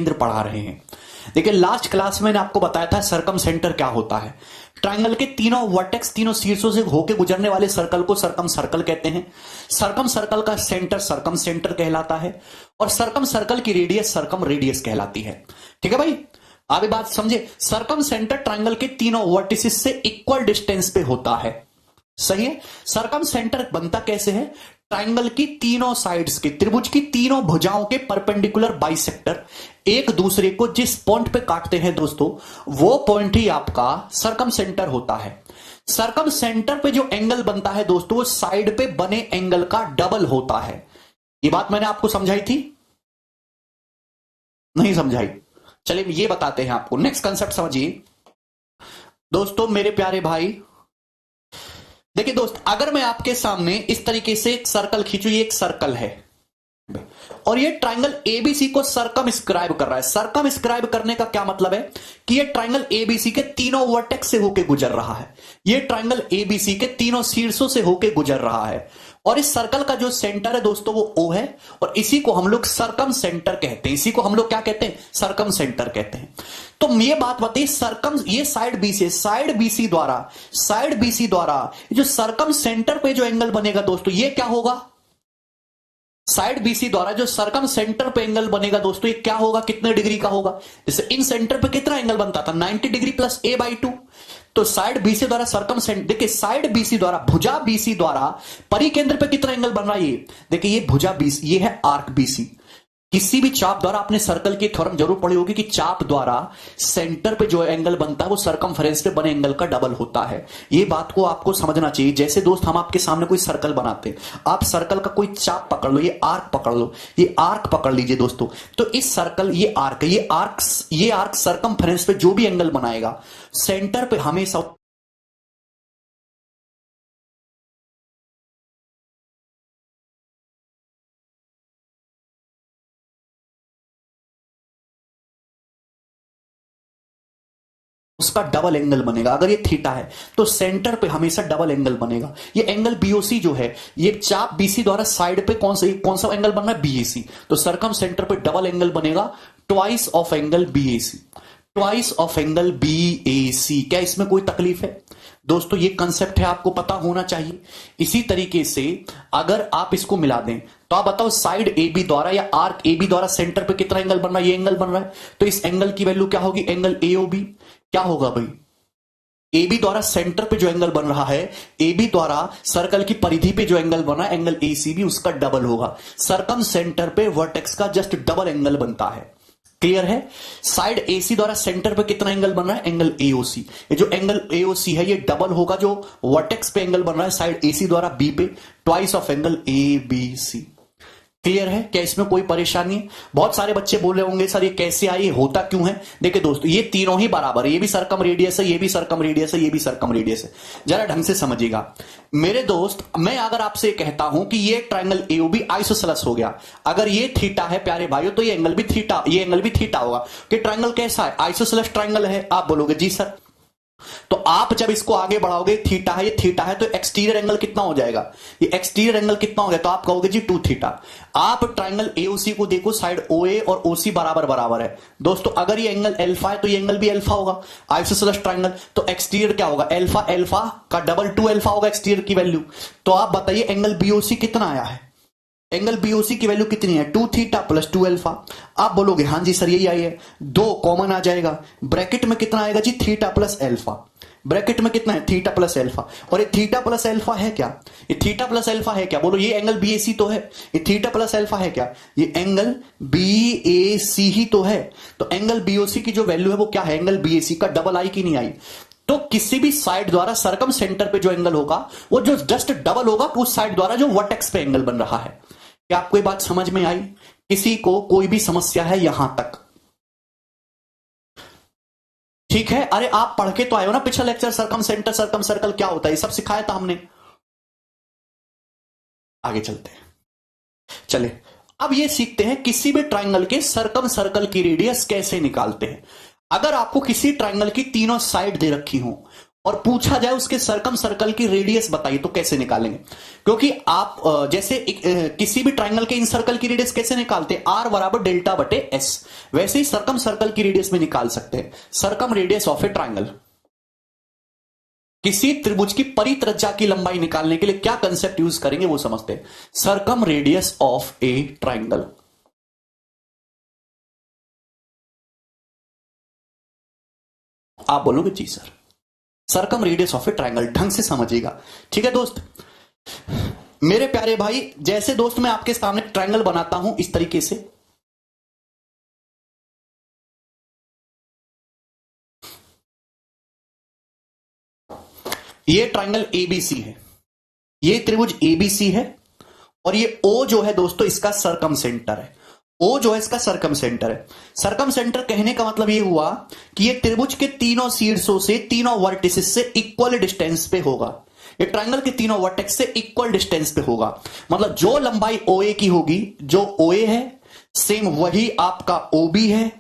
केंद्र पढ़ा रहे हैं। देखिए लास्ट क्लास में मैंने आपको बताया था सरकम सेंटर क्या होता है। ट्रायंगल के तीनों वर्टेक्स तीनों शीर्षों से होकर गुजरने वाले सर्कल को सरकम सर्कल कहते हैं। सरकम सर्कल का सेंटर सरकम सेंटर कहलाता है और सरकम सर्कल की रेडियस सरकम रेडियस कहलाती है। ठीक है भाई, आप ये बात समझे। सरकम सेंटर ट्रायंगल के तीनों वर्टिसेस से इक्वल डिस्टेंस पे होता है। सही है। सरकम सेंटर बनता कैसे है? ट्रायंगल की तीनों साइड्स के, त्रिभुज की तीनों भुजाओं के परपेंडिकुलर बाइसेक्टर एक दूसरे को जिस पॉइंट पे काटते हैं दोस्तों, वो पॉइंट ही आपका सरकम सेंटर होता है। सरकम सेंटर पे जो एंगल बनता है दोस्तों, वो साइड पे बने एंगल का डबल होता है। ये बात मैंने आपको समझाई थी? नहीं समझाई? चलिए ये बताते हैं आपको। नेक्स्ट कंसेप्ट समझिए दोस्तों, मेरे प्यारे भाई। देखिए दोस्त, अगर मैं आपके सामने इस तरीके से एक सर्कल खींचू, ये एक सर्कल है और ये ट्रायंगल एबीसी को सरकमस्क्राइब कर रहा है। सरकमस्क्राइब करने का क्या मतलब है कि ये ट्रायंगल एबीसी के तीनों वर्टेक्स से होकर गुजर रहा है। ये ट्रायंगल एबीसी के तीनों शीर्षों से होकर गुजर रहा है और इस सर्कल का जो सेंटर है दोस्तों वो O है और इसी को हम लोग सरकम सेंटर कहते हैं। इसी को हम लोग क्या कहते हैं? सरकम सेंटर कहते हैं। तो ये बात बताइए, सरकम, ये साइड बी से, साइड बीसी द्वारा जो सरकम सेंटर पे जो एंगल बनेगा दोस्तों, ये क्या होगा? साइड बीसी द्वारा जो सरकम सेंटर पे एंगल बनेगा दोस्तों, ये क्या होगा? कितने डिग्री का होगा? जैसे इन सेंटर पे कितना एंगल बनता था? 90 डिग्री प्लस a/2। तो साइड बीसी द्वारा सरकम सेंटर, देखिए साइड बीसी द्वारा, भुजा बीसी द्वारा परिकेंद्र पे कितना एंगल बन रहा है? ये देखिए, ये भुजा बीसी, ये है आर्क बीसी। किसी भी चाप द्वारा, आपने सर्कल की थ्योरम जरूर पढ़ी होगी कि चाप द्वारा सेंटर पे जो एंगल बनता है वो सरकमफेरेंस पे बने एंगल का डबल होता है। ये बात को आपको समझना चाहिए। जैसे दोस्त, हम आपके सामने कोई सर्कल बनाते हैं, आप सर्कल का कोई चाप पकड़ लो, ये आर्क पकड़ लो, ये आर्क पकड़ लीजिए दोस्तों। तो इस सर्कल, ये आर्क सरकमफेरेंस पे जो भी एंगल बनाएगा, सेंटर पे हमेशा उसका डबल एंगल बनेगा। अगर ये थीटा है तो सेंटर पे हमेशा डबल एंगल बनेगा। ये एंगल बीओसी जो है, ये चाप बीसी द्वारा साइड पे कौन सा एंगल बन रहा है? बीएसी। तो सरकम सेंटर पे डबल एंगल बनेगा, twice of angle BAC, twice of angle BAC. क्या इसमें कोई तकलीफ है दोस्तों? ये कंसेप्ट है, आपको पता होना चाहिए। इसी तरीके से अगर आप इसको मिला दें तो आप बताओ, साइड ए बी द्वारा या आर्क ए बी द्वारा सेंटर पे कितना एंगल बन रहा है? ये एंगल बन रहा है। तो इस एंगल की वैल्यू क्या होगी? Angle AOB. क्या होगा भाई? AB द्वारा सेंटर पे जो एंगल बन रहा है, AB द्वारा सर्कल की परिधि पे जो एंगल बना है, एंगल ACB, उसका डबल होगा। सरकम सेंटर पे वर्टेक्स का जस्ट डबल एंगल बनता है। क्लियर है? साइड AC द्वारा सेंटर पे कितना एंगल बन रहा है? Angle AOC। ये जो एंगल AOC है, ये डबल होगा जो वर्टेक्स पे एंगल बन रहा है साइड AC द्वारा B पे, twice of angle ABC। Clear है? क्या इसमें कोई परेशानी है? बहुत सारे बच्चे बोल रहे होंगे सर ये कैसे आई, होता क्यों है? देखिए दोस्तों, ये तीनों ही बराबर है। ये भी सरकम रेडियस है, ये भी सरकम रेडियस है, ये भी सरकम रेडियस है। जरा ढंग से समझिएगा मेरे दोस्त। मैं अगर आपसे कहता हूं कि ये ट्रायंगल एओबी आइसोसेलेस हो गया, अगर ये थीटा है प्यारे भाइयों, तो ये एंगल भी थीटा होगा। कि ट्रायंगल कैसा है? आइसोसेलेस ट्रायंगल है। आप बोलोगे जी सर। तो आप जब इसको आगे बढ़ाओगे, थीटा है, ये थीटा है, तो एक्सटीरियर एंगल कितना हो जाएगा? ये एक्सटीरियर एंगल कितना हो गया? तो आप कहोगे जी 2 थीटा। आप ट्रायंगल एओसी को देखो, साइड ओए और ओसी बराबर बराबर है दोस्तों। अगर ये एंगल अल्फा है तो ये एंगल भी अल्फा होगा, आइसोसेलेस ट्रायंगल। तो एक्सटीरियर क्या होगा? अल्फा, अल्फा का डबल 2 अल्फा होगा एक्सटीरियर की वैल्यू। तो आप बताइए एंगल बीओसी कितना आया है? एंगल बीओसी की वैल्यू कितनी है? 2 थीटा प्लस 2 अल्फा। आप बोलोगे हाँ जी सर यही आई है। 2 कॉमन आ जाएगा, ब्रैकेट में कितना आएगा जी? Theta plus alpha. ब्रैकेट में कितना है? Theta plus alpha. और ये थीटा प्लस अल्फा है क्या? ये थीटा प्लस अल्फा है क्या? बोलो, ये एंगल बीएसी तो है। ये थीटा प्लस अल्फा है क्या? ये एंगल बीएसी ही तो है। तो एंगल बीओसी की जो वैल्यू है वो क्या है? एंगल बीएसी का डबल आई कि नहीं आई? तो किसी भी साइड द्वारा सरकम सेंटर पे जो एंगल होगा वो जो जस्ट डबल होगा उस साइड द्वारा जो वर्टेक्स पे एंगल बन रहा है। क्या आपको ये बात समझ में आई? किसी को कोई भी समस्या है यहां तक? ठीक है। अरे आप पढ़ के तो आए हो ना पिछला लेक्चर, सरकम सेंटर सरकम सर्कल क्या होता है, ये सब सिखाया था हमने। आगे चलते हैं, चले अब ये सीखते हैं किसी भी ट्रायंगल के सरकम सर्कल की रेडियस कैसे निकालते हैं। अगर आपको किसी ट्रायंगल की तीनों साइड दे रखी हो और पूछा जाए उसके सरकम सर्कल की रेडियस बताइए, तो कैसे निकालेंगे? क्योंकि आप जैसे किसी भी ट्राइंगल के इन सर्कल की रेडियस कैसे निकालते हैं, आर बराबर डेल्टा बटे एस, वैसे ही सरकम सर्कल की रेडियस में निकाल सकते हैं। Circumradius of a triangle, किसी त्रिभुज की परित्रज्या की लंबाई निकालने के लिए क्या कंसेप्ट यूज करेंगे वो समझते हैं। Circumradius of a triangle, आप बोलोगे जी sir circumradius of a triangle, ढंग से समझिएगा, ठीक है दोस्त। मेरे प्यारे भाई, जैसे दोस्त मैं आपके सामने ट्राइंगल बनाता हूं इस तरीके से, ये ट्राइंगल एबीसी है, ये त्रिभुज एबीसी है, और ये ओ जो है दोस्तों इसका सरकम सेंटर है। ओ जो है इसका सरकम सेंटर है। सरकम सेंटर कहने का मतलब ये हुआ कि ये त्रिभुज के तीनों शीर्षों से, तीनों वर्टिसेस से इक्वल डिस्टेंस पे होगा। ये ट्रायंगल के तीनों वर्टेक्स से इक्वल डिस्टेंस पे होगा। मतलब जो लंबाई OA की होगी, जो OA है सेम वही आपका OB है,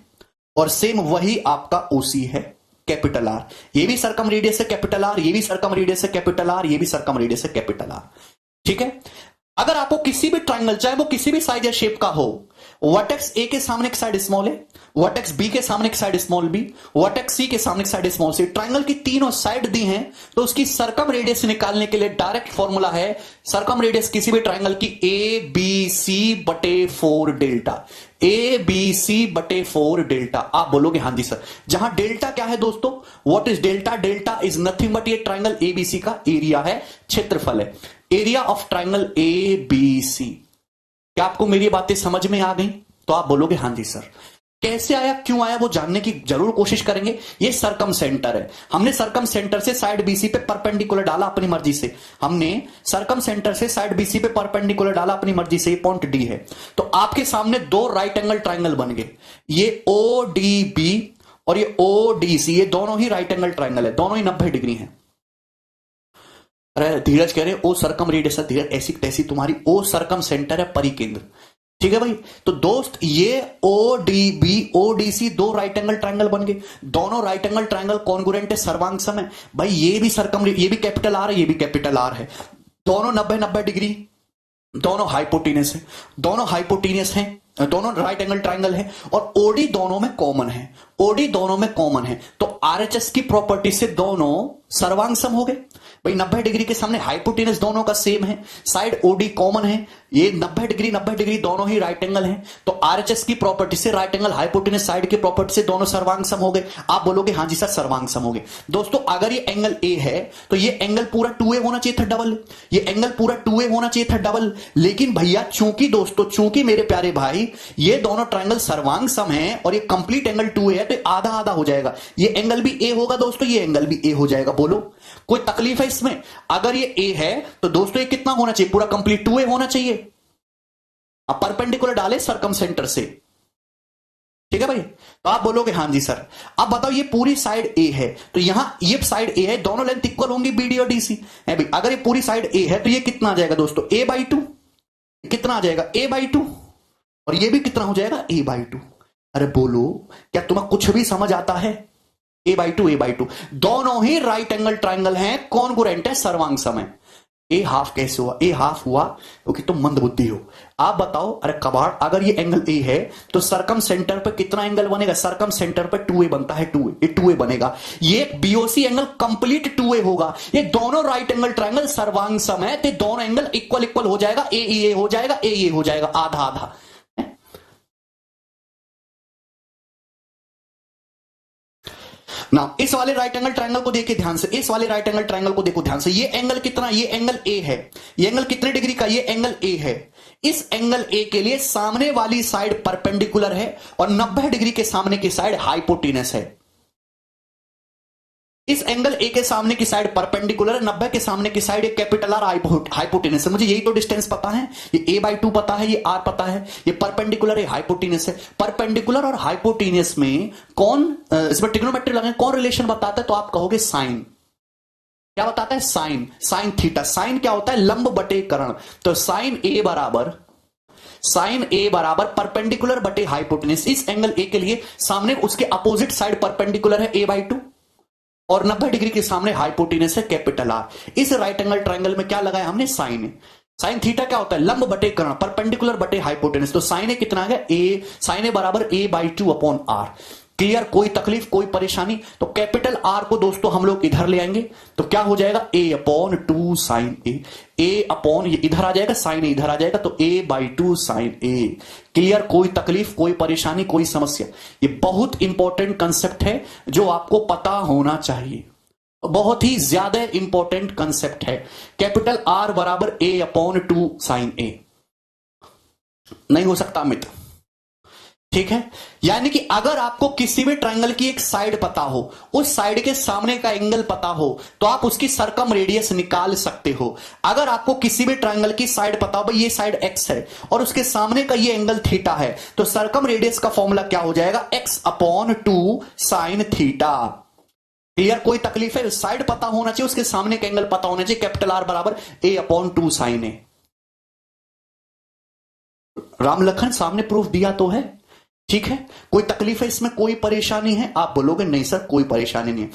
और सेम वही आपका OC है, कैपिटल आर। ये भी सरकम रेडियस है कैपिटल आर, ये भी सरकम रेडियस है कैपिटल आर, ये भी सरकम रेडियस है कैपिटल आर। ठीक है। अगर आपको किसी भी ट्राइंगल, चाहे वो किसी भी साइज या शेप का हो, वर्टेक्स ए के सामने एक साइड स्मॉल है, वर्टेक्स बी के सामने एक साइड स्मॉल बी, वर्टेक्स सी के सामने एक साइड स्मॉल सी, ट्राइंगल की तीनों साइड दी हैं, तो उसकी सरकम रेडियस निकालने के लिए डायरेक्ट फॉर्मूला है सरकम रेडियस किसी भी ट्राइंगल की ABC/4 डेल्टा, ABC/4 डेल्टा। आप बोलोगे हाँ जी सर। जहां डेल्टा क्या है दोस्तों, what is delta? Delta is nothing but ये ट्राइंगल एबीसी का एरिया है, क्षेत्रफल है, एरिया ऑफ ट्राइंगल एबीसी। क्या आपको मेरी बातें समझ में आ गई? तो आप बोलोगे हाँ जी सर। कैसे आया, क्यों आया, वो जानने की जरूर कोशिश करेंगे। ये सरकम सेंटर है, हमने सरकम सेंटर से साइड बीसी पे परपेंडिकुलर डाला अपनी मर्जी से, हमने सरकम सेंटर से साइड बीसी पे परपेंडिकुलर डाला अपनी मर्जी से। ये पॉइंट डी है, तो आपके सामने दो राइट एंगल ट्राइंगल बन गए, ये ODB और ये ODC, ये दोनों ही राइट एंगल ट्राइंगल है, दोनों ही 90 डिग्री है। अरे धीरज कह रहे ओ सरकम रेडियस है, धीरज ऐसी तैसी तुम्हारी, ओ सरकम सेंटर है परिकेंद्र। ठीक है भाई। तो दोस्त ये ODB ODC दो राइट एंगल ट्राइंगल बन गए, दोनों राइट एंगल ट्राइंगल कॉन्ग्रुएंट है, सर्वांग सम है भाई। ये भी सरकम, ये भी कैपिटल आर है, ये भी कैपिटल आर है, दोनों 90-90 डिग्री, दोनों हाइपोटेनस है, दोनों हाइपोटेनस हैं, दोनों राइट एंगल ट्राइंगल है, और OD दोनों में कॉमन है, OD दोनों में कॉमन है। तो RHS की प्रॉपर्टी से दोनों सर्वांग सम हो गए भाई। 90 डिग्री के सामने हाइपोटेनस दोनों का सेम है, साइड OD कॉमन है, ये 90 डिग्री दोनों ही राइट एंगल हैं, तो RHS की प्रॉपर्टी से राइट एंगल हाइपोटेनस साइड की प्रॉपर्टी से दोनों सर्वांग सम हो गए। आप बोलोगे हाँ जी सर सर्वांग सम हो गए। दोस्तों अगर ये एंगल A है तो ये एंगल पूरा 2A होना चाहिए था डबल, ये एंगल पूरा 2A होना चाहिए था डबल, लेकिन भैया चूंकि दोस्तों, चूंकि मेरे प्यारे भाई ये दोनों ट्राइंगल सर्वांग सम है और ये कंप्लीट एंगल 2A है, तो आधा आधा हो जाएगा, ये एंगल भी A होगा दोस्तों, ये एंगल भी A हो जाएगा। बोलो कोई तकलीफ है इसमें? अगर ये A है तो दोस्तों ये कितना होना चाहिए, पूरा कंप्लीट 2A होना चाहिए। अब परपेंडिकुलर डाले सरकम सेंटर से, ठीक है भाई। तो आप बोलोगे हाँ जी सर। अब बताओ ये पूरी साइड A है, तो यहां ये साइड A है, दोनों लेंथ इक्वल होंगी BD और DC है भाई। अगर ये पूरी साइड A है तो ये कितना आ जाएगा दोस्तों, A/2, कितना आ जाएगा A/2, और ये भी कितना हो जाएगा A/2। अरे बोलो क्या तुम्हें कुछ भी समझ आता है? A/2 दोनों ही राइट एंगल ट्राइंगल हैं, कॉन्ग्रुएंट है, सर्वांग सम है। A हाफ कैसे हुआ? A हाफ हुआ क्योंकि तुम मंद बुद्धि हो। आप बताओ, अरे कबाड़, अगर ये एंगल A है तो सरकम सेंटर पर कितना एंगल बनेगा? सरकम सेंटर पर 2A बनता है, 2A, ये 2A बनेगा। ये BOC एंगल कंप्लीट 2A होगा। ये दोनों राइट एंगल ट्राइंगल सर्वांग सम है, तो दोनों एंगल इक्वल इक्वल हो जाएगा, AEA हो जाएगा, AE हो जाएगा, आधा आधा। ना इस वाले राइट एंगल ट्राइंगल को देखिए ध्यान से, इस वाले राइट एंगल ट्राइंगल को देखो ध्यान से। ये एंगल कितना, ये एंगल A है, ये एंगल कितने डिग्री का? ये एंगल A है। इस एंगल A के लिए सामने वाली साइड परपेंडिकुलर है और 90 डिग्री के सामने की साइड हाइपोटेनस है। इस एंगल A के सामने की साइड परपेंडिकुलर है, 90 के सामने की साइड एक कैपिटल R हाइपोटेनस है। मुझे यही तो डिस्टेंस पता है, ये A/2 पता है, ये R पता है, ये परपेंडिकुलर है, हाइपोटेनस है। परपेंडिकुलर और हाइपोटेनस में कौन, इसमें ट्रिग्नोमेट्री लगाए, कौन रिलेशन बताता है? तो आप कहोगे साइन। क्या बताता है? Sign, sine theta. साइन क्या होता है? लंब बटे कर्ण। तो साइन A बराबर परपेंडिकुलर बटे हाइपोटेनस। इस एंगल A के लिए सामने उसके अपोजिट साइड परपेंडिकुलर है A/2, और 90 डिग्री के सामने हाइपोटेनस है कैपिटल आर। इस राइट एंगल ट्राइंगल में क्या लगाया हमने, साइन ए। साइन थीटा क्या होता है, लंब बटे कर्ण, परपेंडिकुलर बटे हाइपोटेनस। तो साइन ए कितना आ गया, ए, साइन ए बराबर A/2 अपॉन आर। क्लियर, कोई तकलीफ कोई परेशानी? तो कैपिटल आर को दोस्तों हम लोग इधर ले आएंगे तो क्या हो जाएगा, A/2 साइन ए। ए अपॉन ये इधर आ जाएगा, साइन ए इधर आ जाएगा, तो A/2 साइन ए। क्लियर, कोई तकलीफ कोई परेशानी कोई समस्या? ये बहुत इंपॉर्टेंट कंसेप्ट है जो आपको पता होना चाहिए, बहुत ही ज्यादा इंपॉर्टेंट कंसेप्ट है। कैपिटल आर बराबर A/2 साइन ए। नहीं हो सकता अमित, ठीक है। यानी कि अगर आपको किसी भी ट्रायंगल की एक साइड पता हो, उस साइड के सामने का एंगल पता हो, तो आप उसकी सरकम रेडियस निकाल सकते हो। अगर आपको किसी भी ट्रायंगल की साइड पता हो, भाई ये साइड एक्स है और उसके सामने का ये एंगल थीटा है, तो सरकम रेडियस का फॉर्मूला क्या हो जाएगा, x/2 साइन थीटा। क्लियर, कोई तकलीफ है? साइड पता होना चाहिए, उसके सामने का एंगल पता होना चाहिए। कैपिटल आर बराबर A/2 साइन ए। राम लखन सामने प्रूफ दिया तो है, ठीक है। कोई तकलीफ है इसमें, कोई परेशानी है? आप बोलोगे नहीं सर कोई परेशानी नहीं है।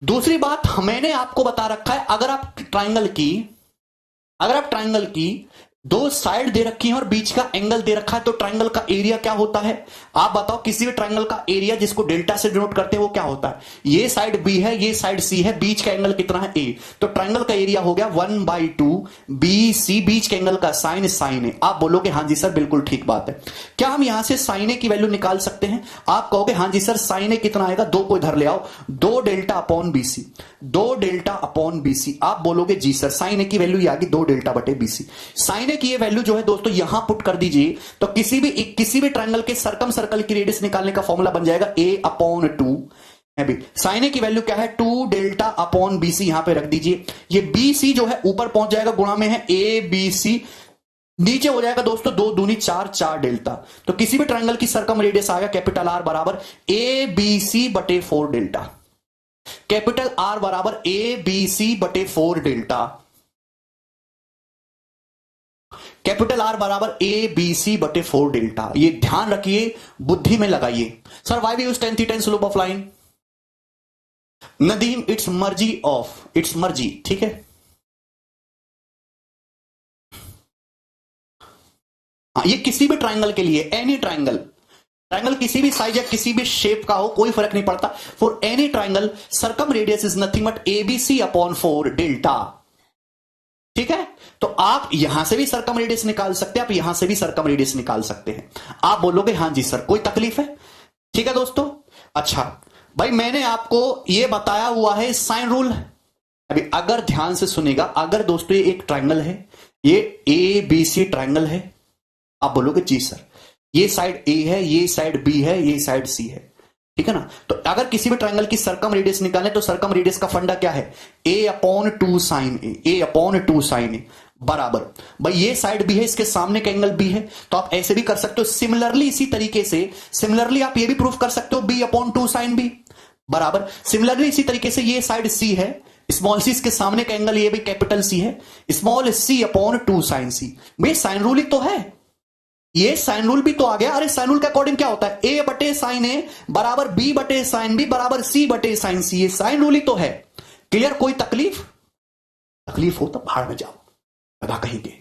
दूसरी बात मैंने आपको बता रखा है, अगर आप ट्रायंगल की दो साइड दे रखी हैं और बीच का एंगल दे रखा है, तो ट्रायंगल का एरिया क्या होता है? आप बताओ, किसी भी ट्रायंगल का एरिया जिसको डेल्टा से डिनोट करते हैं वो क्या होता है? ये साइड बी है, ये साइड सी है, बीच का एंगल कितना है, ए। तो ट्रायंगल का एरिया हो गया 1/2 BC, बीच के एंगल का साइन साइन ए। आप बोलोगे हाँ जी सर बिल्कुल ठीक बात है। क्या हम यहां से साइन ए की वैल्यू निकाल सकते हैं? आप कहोगे हाँ जी सर, साइन ए कितना आएगा, 2 को इधर ले आओ, 2 delta upon BC, 2 delta upon BC। आप बोलोगे जी सर साइन ए की वैल्यू ये आ गई 2 डेल्टा बटे BC। साइन ए की ये वैल्यू जो है दोस्तों यहां पुट कर दीजिए, तो किसी भी ट्रायंगल के सरकम सर्कल की रेडियस निकालने का फॉर्मूला बन जाएगा A/2। अभी साइन ए की वैल्यू क्या है, 2 डेल्टा अपॉन BC, यहां पे रख दीजिए। ये BC जो है ऊपर पहुंच जाएगा, गुणा में है ABC, नीचे हो जाएगा दोस्तों 2 दूनी 4, 4 डेल्टा। तो किसी भी ट्रायंगल की सरकम रेडियस आ गया कैपिटल आर बराबर ABC बटे 4 डेल्टा। कैपिटल आर बराबर ABC बटे 4 डेल्टा। कैपिटल आर बराबर ABC बटे 4 डेल्टा। ये ध्यान रखिए, बुद्धि में लगाइए। Sir why we use tan theta in slope of line? Nadeem, it's मर्जी ऑफ, इट्स मर्जी, ठीक है। ये किसी भी ट्रायंगल के लिए, एनी ट्रायंगल किसी भी साइज या किसी भी शेप का हो, कोई फर्क नहीं पड़ता। For any triangle circumradius is nothing but ABC upon 4 delta, ठीक है। तो आप यहां से भी सरकम रेडियस निकाल सकते हैं, आप यहां से भी सरकम रेडियस निकाल सकते हैं। आप बोलोगे हाँ जी सर कोई तकलीफ है, ठीक है दोस्तों। अच्छा भाई, मैंने आपको यह बताया हुआ है साइन रूल। अभी अगर ध्यान से सुनेगा, अगर दोस्तों ये एक ट्रायंगल है, ये ABC ट्रायंगल है, आप बोलोगे जी सर ये साइड A है, ये साइड B है, ये साइड C है, ठीक है ना। तो अगर किसी भी ट्रायंगल की सरकम रेडियस निकालने, तो सरकम रेडियस का फंडा क्या है, A/2 साइन ए, A/2 साइन ए बराबर, भाई ये साइड B है, इसके सामने का एंगल B है, तो आप ऐसे भी कर सकते हो। सिमिलरली इसी तरीके से सिमिलरली आप ये भी प्रूफ कर सकते हो B/2 साइन B बराबर। सिमिलरली इसी तरीके से ये साइड C है, स्मॉल सी, इसके सामने का एंगल ये भी कैपिटल C है, स्मॉल C/2 साइन C। भाई साइन रूल ही तो है, ये साइन रूल भी तो आ गया। अरे साइन रूल के अकॉर्डिंग क्या होता है, A बटे साइन ए बराबर B बटे साइन B बराबर C बटे साइन C। ये साइन रूल ही तो है। क्लियर, कोई तकलीफ हो तो भाड़ में जाओ, लगा कहेंगे।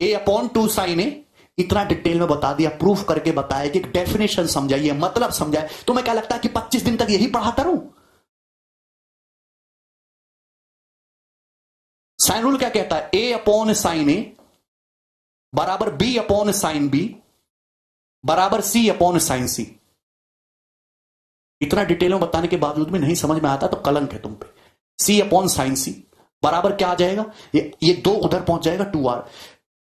A/2 साइन ए इतना डिटेल में बता दिया, प्रूफ करके बताया कि डेफिनेशन समझाइए, मतलब समझाए। तुम्हें क्या लगता है कि 25 दिन तक यही पढ़ाता रहूं? साइन रूल क्या कहता है, A/साइन ए बराबर B/साइन B बराबर C/साइन C। इतना डिटेल में बताने के बावजूद भी नहीं समझ में आता तो कलंक है तुम पे। C/साइन C बराबर क्या आ जाएगा, ये 2 उधर पहुंच जाएगा 2R।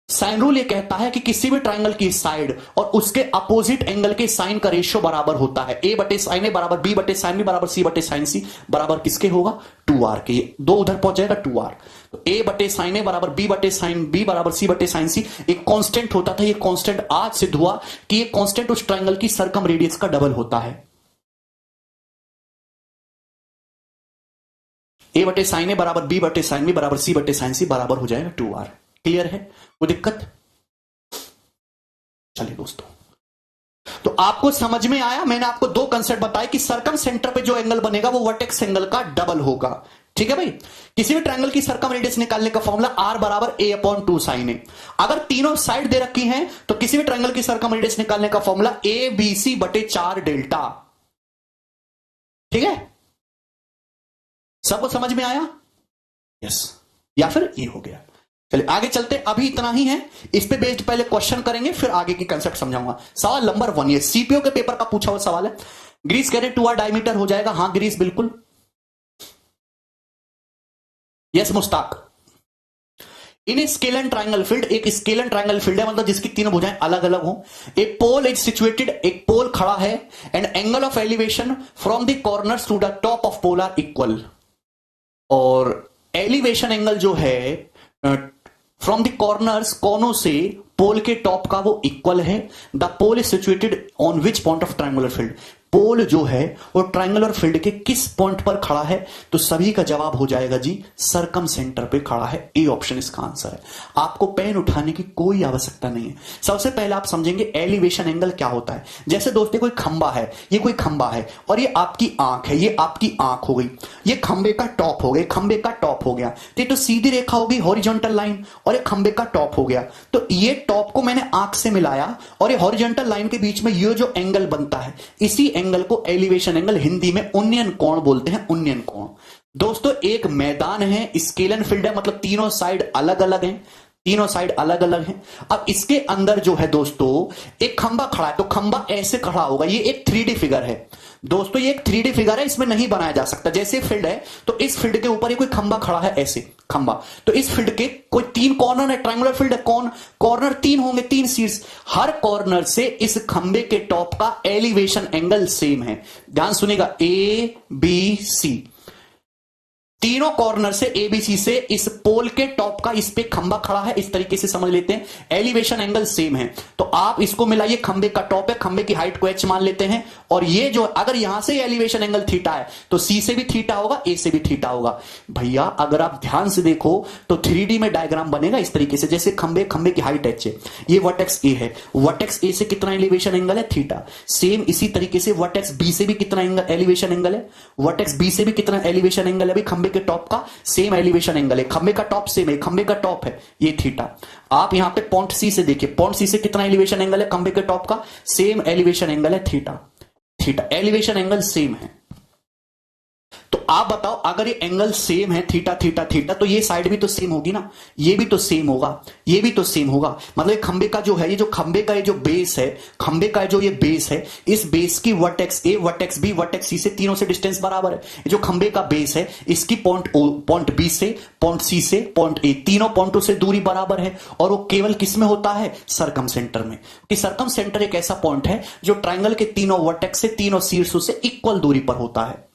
साइन रूल ये कहता है कि किसी भी ट्रायंगल की साइड और उसके अपोजिट एंगल के साइन का रेशियो बराबर होता है। A बटे साइन ए बराबर B बटे साइन B बराबर C बटे साइन C बराबर किसके होगा, 2R के। 2 उधर पहुंच जाएगा 2R। तो A बटे साइन ए बराबर B बटे साइन B बराबर C बटे साइन C एक कांस्टेंट होता था, ये कांस्टेंट आज सिद्ध हुआ कि ये कांस्टेंट उस ट्रायंगल की सरकम रेडियस का डबल होता है। A बटे साइन ए बराबर B बटे साइन B बराबर C बटे साइन C बराबर हो जाएगा 2R। क्लियर है, कोई दिक्कत? चलिए दोस्तों, तो आपको समझ में आया, मैंने आपको दो कंसेप्ट बताए कि सर्कम सेंटर पे जो एंगल बनेगा वो वर्टेक्स एंगल का डबल होगा। ठीक है भाई। किसी भी ट्रायंगल की सर्कम रेडियस निकालने का फॉर्मूला R बराबर A/2 sin A। अगर तीनों साइड दे रखी हैं तो किसी भी ट्रायंगल की सर्कम रेडियस निकालने का फॉर्मूला ABC बटे 4 डेल्टा। ठीक है, सबको समझ में आया? यस, या फिर ये हो गया। चलिए आगे चलते, अभी इतना ही है, इस पे बेस्ड पहले क्वेश्चन करेंगे फिर आगे की कंसेप्ट समझाऊंगा। सवाल नंबर 1, ये सीपीओ के पेपर का पूछा हुआ सवाल है। ग्रीस कह रहे 2R डायमीटर हो जाएगा। हां ग्रीस बिल्कुल। यस मुस्ताक। इन स्केलन ट्रायंगल फील्ड, एक स्केलन ट्रायंगल फील्ड है मतलब जिसकी तीनों भुजाएं अलग अलग हो। एक पोल इज सिचुएटेड, एक पोल खड़ा है, and angle of elevation from the corners to the top of pole are equal. और एलिवेशन एंगल जो है फ्रॉम द कॉर्नर्स, कोनों से पोल के टॉप का वो इक्वल है। The pole is situated on which point of triangular field, pole जो है वो ट्रायंगुलर फील्ड के किस पॉइंट पर खड़ा है? तो सभी का जवाब हो जाएगा जी सर्कम सेंटर पे खड़ा है। ए ऑप्शन इसका आंसर है। आपको पेन उठाने की कोई आवश्यकता नहीं है। सबसे पहले आप समझेंगे एलिवेशन एंगल क्या होता है। जैसे दोस्तों कोई खंबा है, ये कोई खंबा है और ये आपकी आंख है, ये आपकी आंख हो गई, ये खंबे का टॉप हो गया, खंबे का टॉप हो गया। तो सीधी रेखा होगी हॉरिजॉन्टल लाइन, और ये खंबे का टॉप हो गया। तो ये टॉप को मैंने आंख से मिलाया और ये हॉरिजॉन्टल लाइन के बीच में ये जो एंगल बनता है, इसी एंगल को एलिवेशन एंगल, हिंदी में उन्नयन कोण बोलते हैं। उन्नयन कोण दोस्तों एक मैदान है, स्केलन फील्ड है, मतलब तीनों साइड अलग अलग हैं, तीनों साइड अलग अलग हैं। अब इसके अंदर जो है दोस्तों एक खंबा खड़ा है, तो खंबा ऐसे खड़ा होगा। ये एक 3D फिगर है दोस्तों, ये एक 3D फिगर है, इसमें नहीं बनाया जा सकता। जैसे फील्ड है तो इस फील्ड के ऊपर ये कोई खंबा खड़ा है, ऐसे खंबा, तो इस फील्ड के कोई 3 कॉर्नर है, ट्रायंगुलर फील्ड है, कॉर्नर 3 होंगे, 3 शीर्ष, हर कॉर्नर से इस खंबे के टॉप का एलिवेशन एंगल सेम है। ध्यान सुनिएगा, ABC, तीनों कॉर्नर से ABC से इस पोल के टॉप का इस पे खंबा खड़ा है, इस तरीके से समझ लेते हैं, एलिवेशन एंगल सेम है। तो आप इसको मिलाइए, खंबे का टॉप है, खंबे की हाइट को h मान लेते हैं, और ये जो अगर यहां से एलिवेशन एंगल थीटा है तो C से भी थीटा होगा, A से भी थीटा होगा। भैया अगर आप ध्यान से देखो तो 3D में डायग्राम बनेगा इस तरीके से, जैसे खंबे की हाइट h है, ये वर्टेक्स A है, वर्टेक्स A से कितना एलिवेशन एंगल है? थीटा। सेम इसी तरीके से वर्टेक्स B से भी कितना एलिवेशन एंगल है? वर्टेक्स B से भी कितना एलिवेशन एंगल है? खंबे के टॉप का सेम एलिवेशन एंगल है, खंबे का टॉप सेम है, खंबे का टॉप है ये थीटा। आप यहां पे पॉइंट C से देखिए, पॉइंट C से कितना एलिवेशन एंगल है? खंबे के टॉप का सेम एलिवेशन एंगल है, theta. Theta elevation angle same है। तो आप बताओ अगर ये एंगल सेम है, थीटा थीटा थीटा, तो ये साइड भी तो सेम होगी ना, ये भी तो सेम होगा, ये भी तो सेम होगा। मतलब खंबे का जो है, ये जो खंबे का ये जो बेस है, खंबे का जो ये बेस है, इस बेस की vertex A, vertex B, vertex C से, तीनों से डिस्टेंस बराबर है। ये जो खंबे का बेस है, इसकी पॉइंट B से, पॉइंट C से, पॉइंट A, तीनों पॉइंटों से दूरी बराबर है। और वो केवल किस में होता है? सर्कम सेंटर में। कि सर्कम सेंटर एक ऐसा पॉइंट है जो ट्राइंगल के तीनों वर्टेक्स से, तीनों शीर्षों से इक्वल दूरी पर होता है।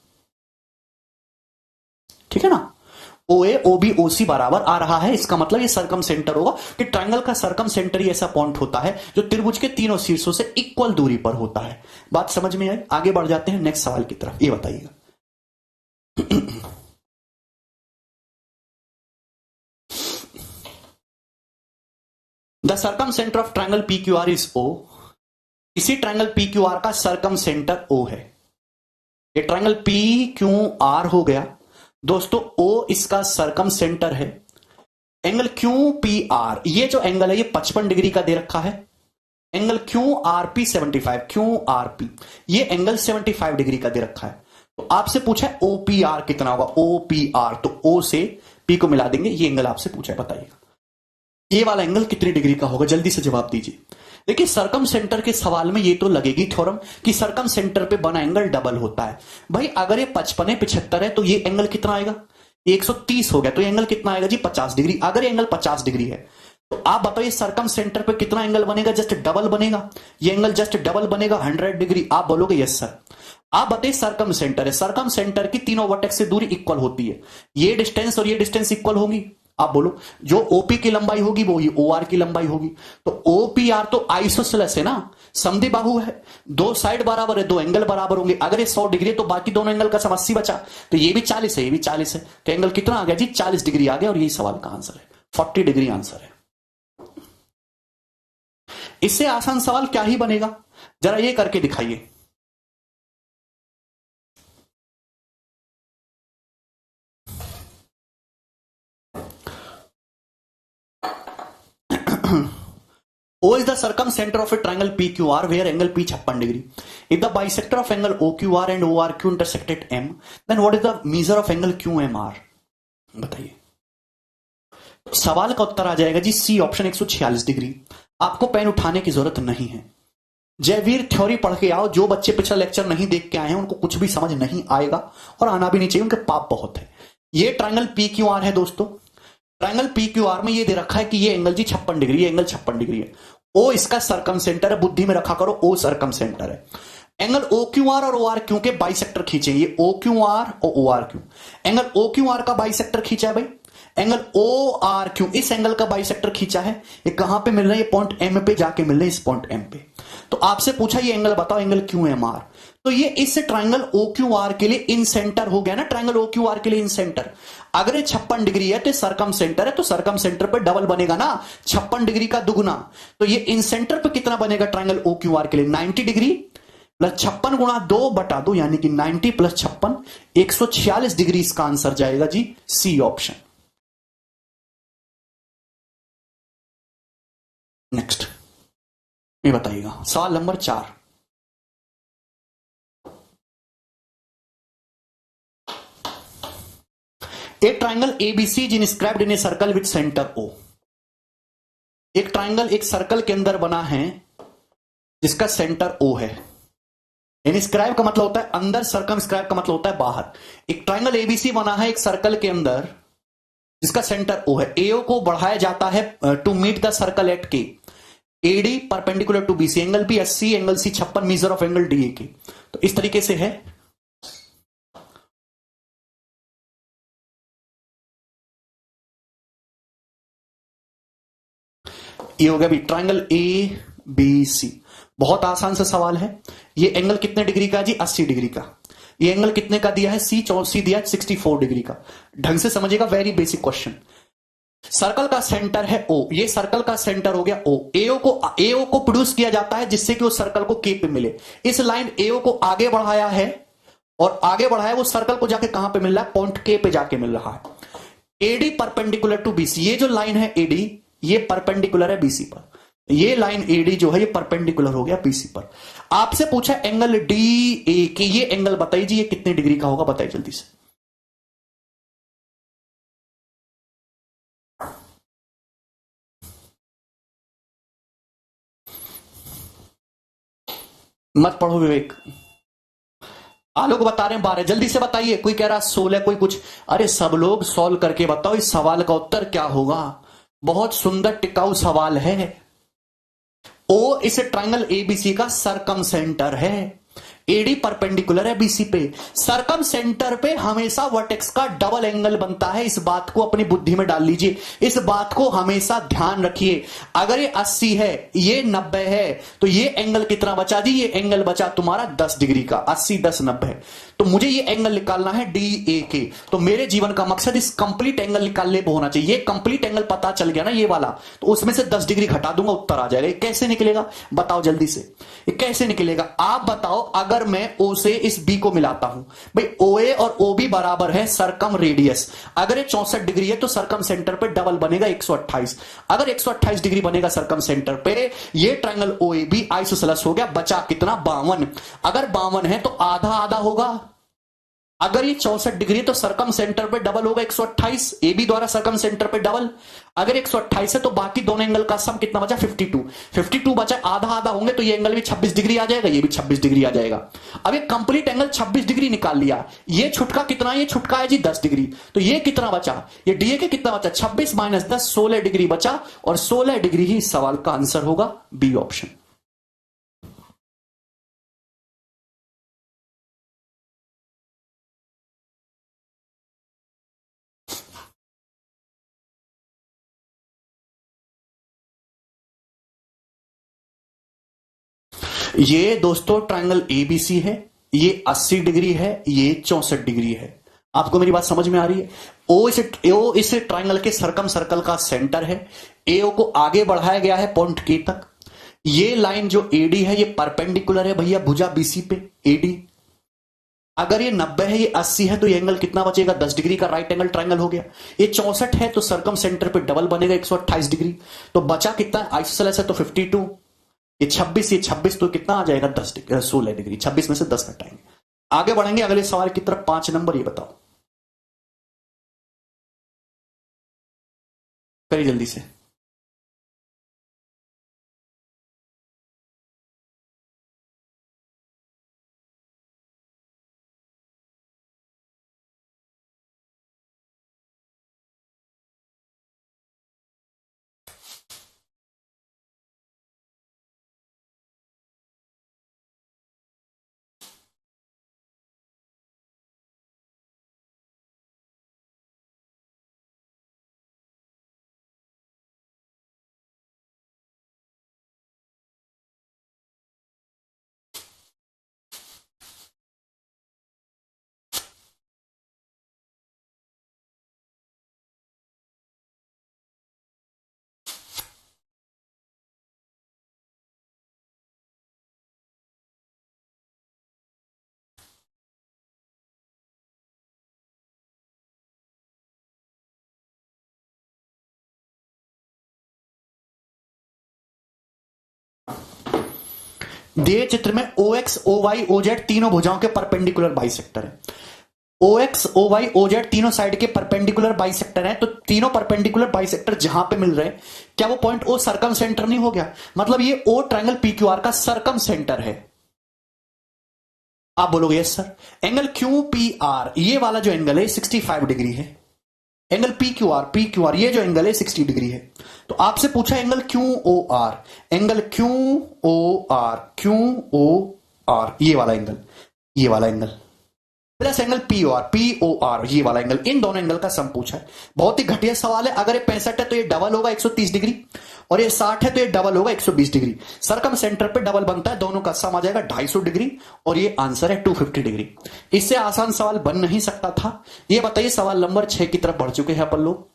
ठीक है ना? OA OB OC बराबर आ रहा है, इसका मतलब ये सर्कम सेंटर होगा कि ट्रायंगल का सर्कम सेंटर ही ऐसा पॉइंट होता है जो त्रिभुज के तीनों शीर्षों से इक्वल दूरी पर होता है। बात समझ में आई? आगे बढ़ जाते हैं नेक्स्ट सवाल की तरफ। ये बताइएगा, the circum centre of triangle PQR is O। इसी ट्रायंगल PQR का सर्कम सेंटर O है। ये ट्रायंगल PQR हो गया दोस्तों, O इसका सर्कम सेंटर है। एंगल QPR, ये जो एंगल है ये 55 डिग्री का दे रखा है। एंगल QRP 75, QRP ये एंगल 75 डिग्री का दे रखा है। तो आपसे पूछा है OPR कितना होगा? OPR तो O से P को मिला देंगे, ये एंगल आपसे पूछा है, बताइएगा ये वाला एंगल कितनी डिग्री का होगा? जल्दी से जवाब दीजिए। देखिए सर्कम सेंटर के सवाल में ये तो लगेगी थ्योरम कि सर्कम सेंटर पे बना एंगल डबल होता है। भाई अगर ये 55 है, 75 है, तो ये एंगल कितना आएगा? 130 हो गया, तो ये एंगल कितना आएगा जी? 50 डिग्री। अगर ये एंगल 50 डिग्री है तो आप बताइए सर्कम सेंटर पे कितना एंगल बनेगा? जस्ट डबल बनेगा। ये एंगल जस्ट डबल बनेगा, 100 डिग्री। आप बोलोगे यस सर। आप बताइए सर्कम सेंटर है, सर्कम सेंटर की तीनों वर्टेक्स से दूरी इक्वल होती है, ये डिस्टेंस और ये डिस्टेंस इक्वल होगी। आप बोलो जो OP की लंबाई होगी वो ही OR की लंबाई होगी। तो OPR तो आइसोसेलेस है ना, समद्वि बाहु है, दो साइड बराबर है, दो एंगल बराबर होंगे। अगर ये 100 डिग्री है तो बाकी दोनों एंगल का सम 80 बचा, तो ये भी 40 है, ये भी 40 है, तो एंगल कितना आ गया जी? 40 डिग्री आ गया। और यही सवाल का आंसर है, 40 डिग्री आंसर है। इससे आसान सवाल क्या ही बनेगा? जरा ये करके दिखाइए। O is the circumcenter of a triangle PQR where angle P 56 degree. If the bisector of angle OQR and ORQ intersect at M, then what is the measure of angle QMR? बताइए। सवाल का उत्तर आ जाएगा जी C option 146 degree. आपको pen उठाने की जरूरत नहीं है। जयवीर थ्योरी पढ़ के आओ। जो बच्चे पिछला लेक्चर नहीं देख के आए हैं उनको कुछ भी समझ नहीं आएगा और आना भी नहीं चाहिए, उनके पाप बहुत है। ये ट्रायंगल PQR है दोस्तों। ट्रायंगल PQR में ये दे रखा है कि ये एंगल जी 56 डिग्री, ये एंगल 56 डिग्री है। ओ इसका सरकम सेंटर है, बुद्धि में रखा करो, ओ सरकम सेंटर है। एंगल OQR और ORQ के बाइसेक्टर खींचे, ये OQR और ORQ। एंगल OQR का बाइसेक्टर खींचा है भाई, एंगल ORQ इस एंगल का बाइसेक्टर खींचा है। ये कहां पे मिल रहा है? ये पॉइंट M पे जाके मिल रहे हैं, इस पॉइंट M पे। तो आपसे पूछा ये एंगल बताओ, एंगल QMR। तो ये इस ट्रायंगल OQR के लिए इन सेंटर हो गया ना, ट्रायंगल OQR के लिए इन सेंटर। अगर ये 56 डिग्री है तो सरकम सेंटर है, तो सरकम सेंटर पे डबल बनेगा ना, 56 डिग्री का दुगुना। तो ये इन सेंटर पे कितना बनेगा ट्रायंगल OQR के लिए? 90 डिग्री प्लस 56 गुणा 2 बटा 2, यानी कि 90 प्लस 56 146 डिग्री। इसका आंसर जाएगा जी सी ऑप्शन। नेक्स्ट ये बताइएगा सवाल number 4। A triangle ABC is inscribed in a circle with center O। एक ट्राइंगल एक सर्कल के अंदर बना है जिसका सेंटर O है। इनस्क्राइब का मतलब होता है अंदर, सर्कमस्क्राइब का मतलब होता है बाहर। एक ट्राइंगल ABC बना है एक सर्कल के अंदर जिसका सेंटर O है। AO को बढ़ाया जाता है to meet the circle at K। AD perpendicular to BC, angle B 80, angle C 56, measure of angle DAK। तो इस तरीके से है। ये हो गया भी ट्राइंगल ABC। बहुत आसान सा सवाल है। ये एंगल कितने डिग्री का जी? 80 डिग्री का। ये एंगल कितने का दिया है? C दिया है 64 डिग्री का। ढंग से समझिएगा, वेरी बेसिक क्वेश्चन। सर्कल का सेंटर है O, ये सर्कल का सेंटर हो गया O। AO को प्रोड्यूस किया जाता है जिससे कि उस सर्कल को K पे मिले। इस लाइन AO को आगे बढ़ाया है और आगे बढ़ाया वो सर्कल को जाके कहां पे मिल रहा है? पॉइंट K पे जाके मिल रहा है। AD परपेंडिकुलर टू BC, ये जो लाइन है AD ये परपेंडिकुलर है BC पर। ये लाइन AD जो है ये परपेंडिकुलर हो गया BC पर। आपसे पूछा एंगल DAK, ये एंगल बताइए जी ये कितने डिग्री का होगा? बताइए जल्दी से। मत पढ़ो विवेक, आलोक बता रहे हैं 12, जल्दी से बताइए। कोई कह रहा 16, कोई कुछ। अरे सब लोग सॉल्व करके बताओ इस सवाल का उत्तर क्या होगा। बहुत सुंदर टिकाऊ सवाल है। ओ इस ट्रायंगल ABC का सरकम सेंटर है। AD परपेंडिकुलर है BC पे। सरकम सेंटर पे हमेशा वर्टेक्स का डबल एंगल बनता है। इस बात को अपनी बुद्धि में डाल लीजिए, इस बात को हमेशा ध्यान रखिए। अगर ये 80 है, ये 90 है, तो ये एंगल कितना बचा जी? ये एंगल बचा तुम्हारा 10 डिग्री का। 80 10 90, तो मुझे ये एंगल निकालना है DAK। तो मेरे जीवन का मकसद इस कंप्लीट एंगल निकालने पर होना चाहिए। ये कंप्लीट एंगल पता चल गया ना ये वाला, तो उसमें से 10 डिग्री घटा दूंगा, उत्तर आ जाएगा। ये कैसे निकलेगा बताओ जल्दी से, ये कैसे निकलेगा आप बताओ। अगर मैं O से इस B को मिलाता हूं भाई, OA और OB बराबर है सरकम रेडियस। अगर ये 64 डिग्री है तो सरकम सेंटर पे डबल बनेगा 128। अगर 128 डिग्री बनेगा सरकम सेंटर पे, ये ट्रायंगल OAB आइसोसेलेस हो गया। बचा कितना? 52। अगर 52 है तो आधा आधा होगा। अगर ये 64 डिग्री तो सरकम सेंटर पे डबल होगा 128, AB द्वारा सरकम सेंटर पे डबल। अगर 128 है तो बाकी दोनों एंगल का सम कितना बचा? 52 बचा, आधा आधा होंगे तो ये एंगल भी 26 डिग्री आ जाएगा, ये भी 26 डिग्री आ जाएगा। अब ये कंप्लीट एंगल 26 डिग्री निकाल लिया। ये छुटका कितना? ये छुटका है जी 10 डिग्री। तो ये कितना बचा? ये DAK कितना बचा? 26 माइनस 10 16 डिग्री बचा, और 16 डिग्री ही इस सवाल का आंसर होगा, बी ऑप्शन। ये दोस्तों ट्रायंगल ABC है, ये 80 डिग्री है, ये 64 डिग्री है। आपको मेरी बात समझ में आ रही है? O इस ट्रायंगल के सर्कल का सेंटर है। AO को आगे बढ़ाया गया है पॉइंट K तक। ये लाइन जो एडी है ये परपेंडिकुलर है भैया भुजा बीसी पे एडी। अगर ये 90 है ये 80 है तो ये एंगल कितना बचेगा 10 डिग्री का राइट एंगल ट्रायंगल हो गया। ये 64 है तो सरकम सेंटर पे डबल बनेगा 128 डिग्री। तो बचा कितना आइसोसेलेस है तो 52, ये 26 तो कितना आ जाएगा 10 डिग्री 16 डिग्री, 26 में से 10 घटाएंगे। आगे बढ़ेंगे अगले सवाल की तरफ। 5 नंबर ये बताओ, करिए जल्दी से। दिए चित्र में O X O Y O Z तीनों भुजाओं के परपेंडिकुलर बाइसेक्टर है। O X O Y O Z तीनों साइड के परपेंडिकुलर बाइसेक्टर हैं। तो तीनों परपेंडिकुलर बाइसेक्टर जहां पे मिल रहे हैं, क्या वो पॉइंट ओ सरकम सेंटर नहीं हो गया? मतलब ये ओ ट्रायंगल पी क्यू आर का सरकम सेंटर है। आप बोलोगे yes sir. Angle Q P R ये वाला जो एंगल है 65 डिग्री है। एंगल पी क्यू आर ये जो एंगल है 60 डिग्री है। तो आपसे पूछा angle Q O R, angle Q O R ये वाला एंगल, ये वाला angle plus angle P O R ये वाला एंगल, इन दोनों एंगल का सम पूछा है। बहुत ही घटिया सवाल है। अगर ये 65 है तो ये डबल होगा 130 डिग्री, और ये 60 है तो ये डबल होगा 120 डिग्री। सरकम सेंटर पे डबल बनता है, दोनों का सम आ जाएगा 250 डिग्री, और ये आंसर है 250 डिग्री। इससे आसान सवाल बन नहीं सकता था। ये बताइए सवाल नंबर 6 की तरफ बढ़ चुके हैं अपन लोग।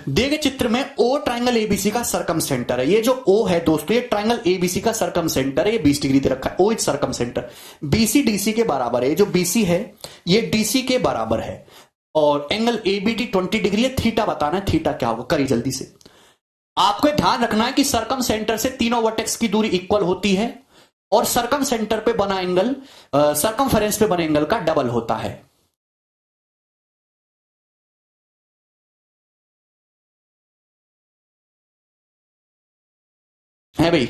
दिए गए चित्र में ओ ट्रायंगल एबीसी का सरकम सेंटर है। ये जो ओ है दोस्तों, ये ट्रायंगल एबीसी का सरकम सेंटर है। ये 20 डिग्री दे रखा है, O is circumcentre. BC DC के बराबर है। ये जो बीसी है ये डीसी के बराबर है, और एंगल एबीडी 20 डिग्री है। थीटा बताना है, थीटा क्या होगा, करिए जल्दी से। आपको ध्यान रखना है कि सरकम सेंटर से तीनों वर्टेक्स की दूरी इक्वल होती है, और सरकम सेंटर पे बना एंगल सरकमफेरेंस पे बने एंगल का डबल होता है भाई।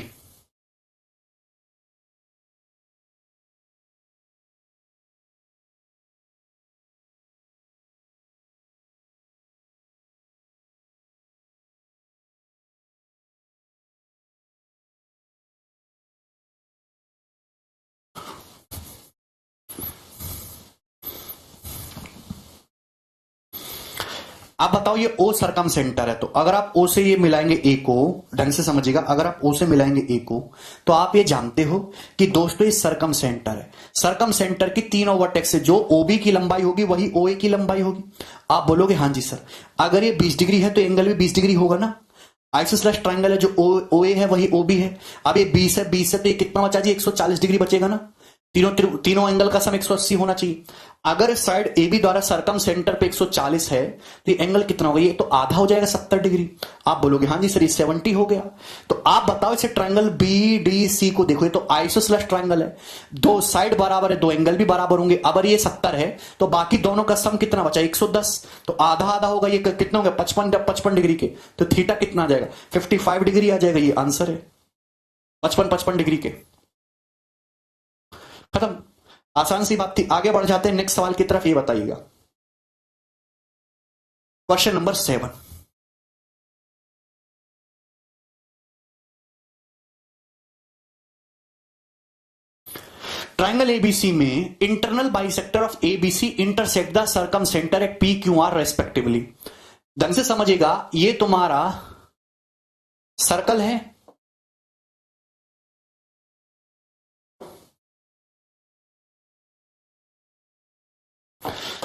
आप बताओ, ये ओ सरकम सेंटर है, तो अगर आप ओ से ये मिलाएंगे ए को, ढंग से समझिएगा, अगर आप ओ से मिलाएंगे ए को, तो आप ये जानते हो कि दोस्तों ये सरकम सेंटर है। सरकम सेंटर की तीनों वर्टेक्स से जो ओबी की लंबाई होगी वही ओए की लंबाई होगी। आप बोलोगे हाँ जी सर। अगर ये 20 डिग्री है तो एंगल भी 20 डिग्री होगा ना। आइसोसेलेस ट्रायंगल है, जो ओ ए है वही ओबी है। अब ये 20 है तो ये कितना बचा जी 140 डिग्री बचेगा ना। तीनों एंगल का सम 180 होना चाहिए। अगर साइड ए बी द्वारा सरकम सेंटर पे 140 है तो ये एंगल कितना होगा, ये तो आधा हो जाएगा 70 डिग्री। आप बोलोगे हाँ जी सर ये 70 हो गया। तो आप बताओ इसे ट्रायंगल बी डी सी को देखो, ये तो आइसोसेलेस ट्रायंगल है, दो साइड बराबर है, दो एंगल भी बराबर होंगे। अगर ये 70 है तो बाकी दोनों का सम कितना बचा 110, तो आधा आधा होगा। ये कितना हो गया 55 डिग्री के, तो थीटा कितना आ जाएगा 55 डिग्री आ जाएगा। ये आंसर है 55 डिग्री के। खत्म, आसान सी बात थी। आगे बढ़ जाते हैं नेक्स्ट सवाल की तरफ। ये बताइएगा क्वेश्चन नंबर 7। ट्रायंगल एबीसी में internal bisector of ABC intersect the circumcentre at P Q R respectively. ढंग से समझिएगा, ये तुम्हारा सर्कल है,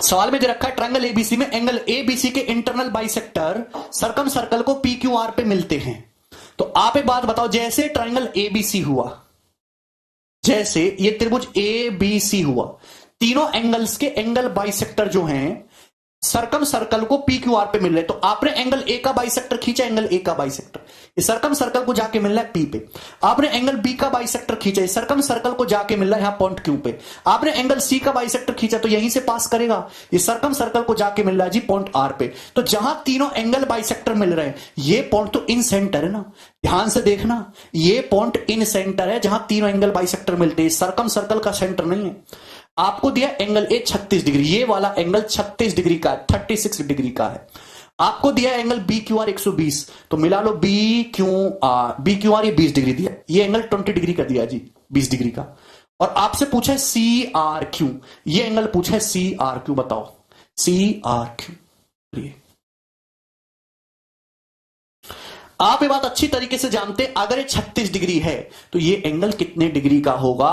सवाल में दे रखा है ट्रायंगल एबीसी में एंगल एबीसी के इंटरनल बाइसेक्टर सरकम सर्कल को पी क्यू आर पे मिलते हैं। तो आप एक बात बताओ, जैसे ट्रायंगल एबीसी हुआ, जैसे ये त्रिभुज ए बी सी हुआ, तीनों एंगल्स के एंगल बाइसेक्टर जो हैं सरकम सर्कल को पी क्यू आर पे मिल रहे, तो आपने एंगल ए का बाइसेक्टर खींचा, एंगल ए का बाइसेक्टर ये सरकम सर्कल को जाके मिल रहा है पी पे। आपने एंगल बी का बाइसेक्टर खींचा, सरकम सर्कल को जाके मिल रहा है यहां पॉइंट क्यू पे। आपने एंगल सी का बाइसेक्टर खींचा तो यहीं से पास करेगा, ये सरकम सर्कल को जाके मिल रहा है जी पॉइंट आर पे। तो जहां तीनों एंगल बाइसेक्टर मिल रहे हैं, ये पॉइंट तो इन सेंटर है ना, ध्यान से देखना, ये पॉइंट इन सेंटर है जहां तीनों एंगल बाइसेक्टर मिलते हैं, सरकम सर्कल का सेंटर नहीं है। आपको दिया एंगल ए 36 डिग्री, ये वाला एंगल 36 डिग्री का है, 36 डिग्री का है। आपको दिया एंगल बी क्यू आर 120, तो मिला लो बी क्यू आर ये 20 डिग्री दिया, ये एंगल 20 डिग्री का दिया जी, 20 डिग्री का। और आपसे पूछा है सी आर क्यू, ये एंगल पूछा है सी आर क्यू, बताओ सी आर क्यू। आप ये बात अच्छी तरीके से जानते, अगर ये 36 डिग्री है तो ये एंगल कितने डिग्री का होगा।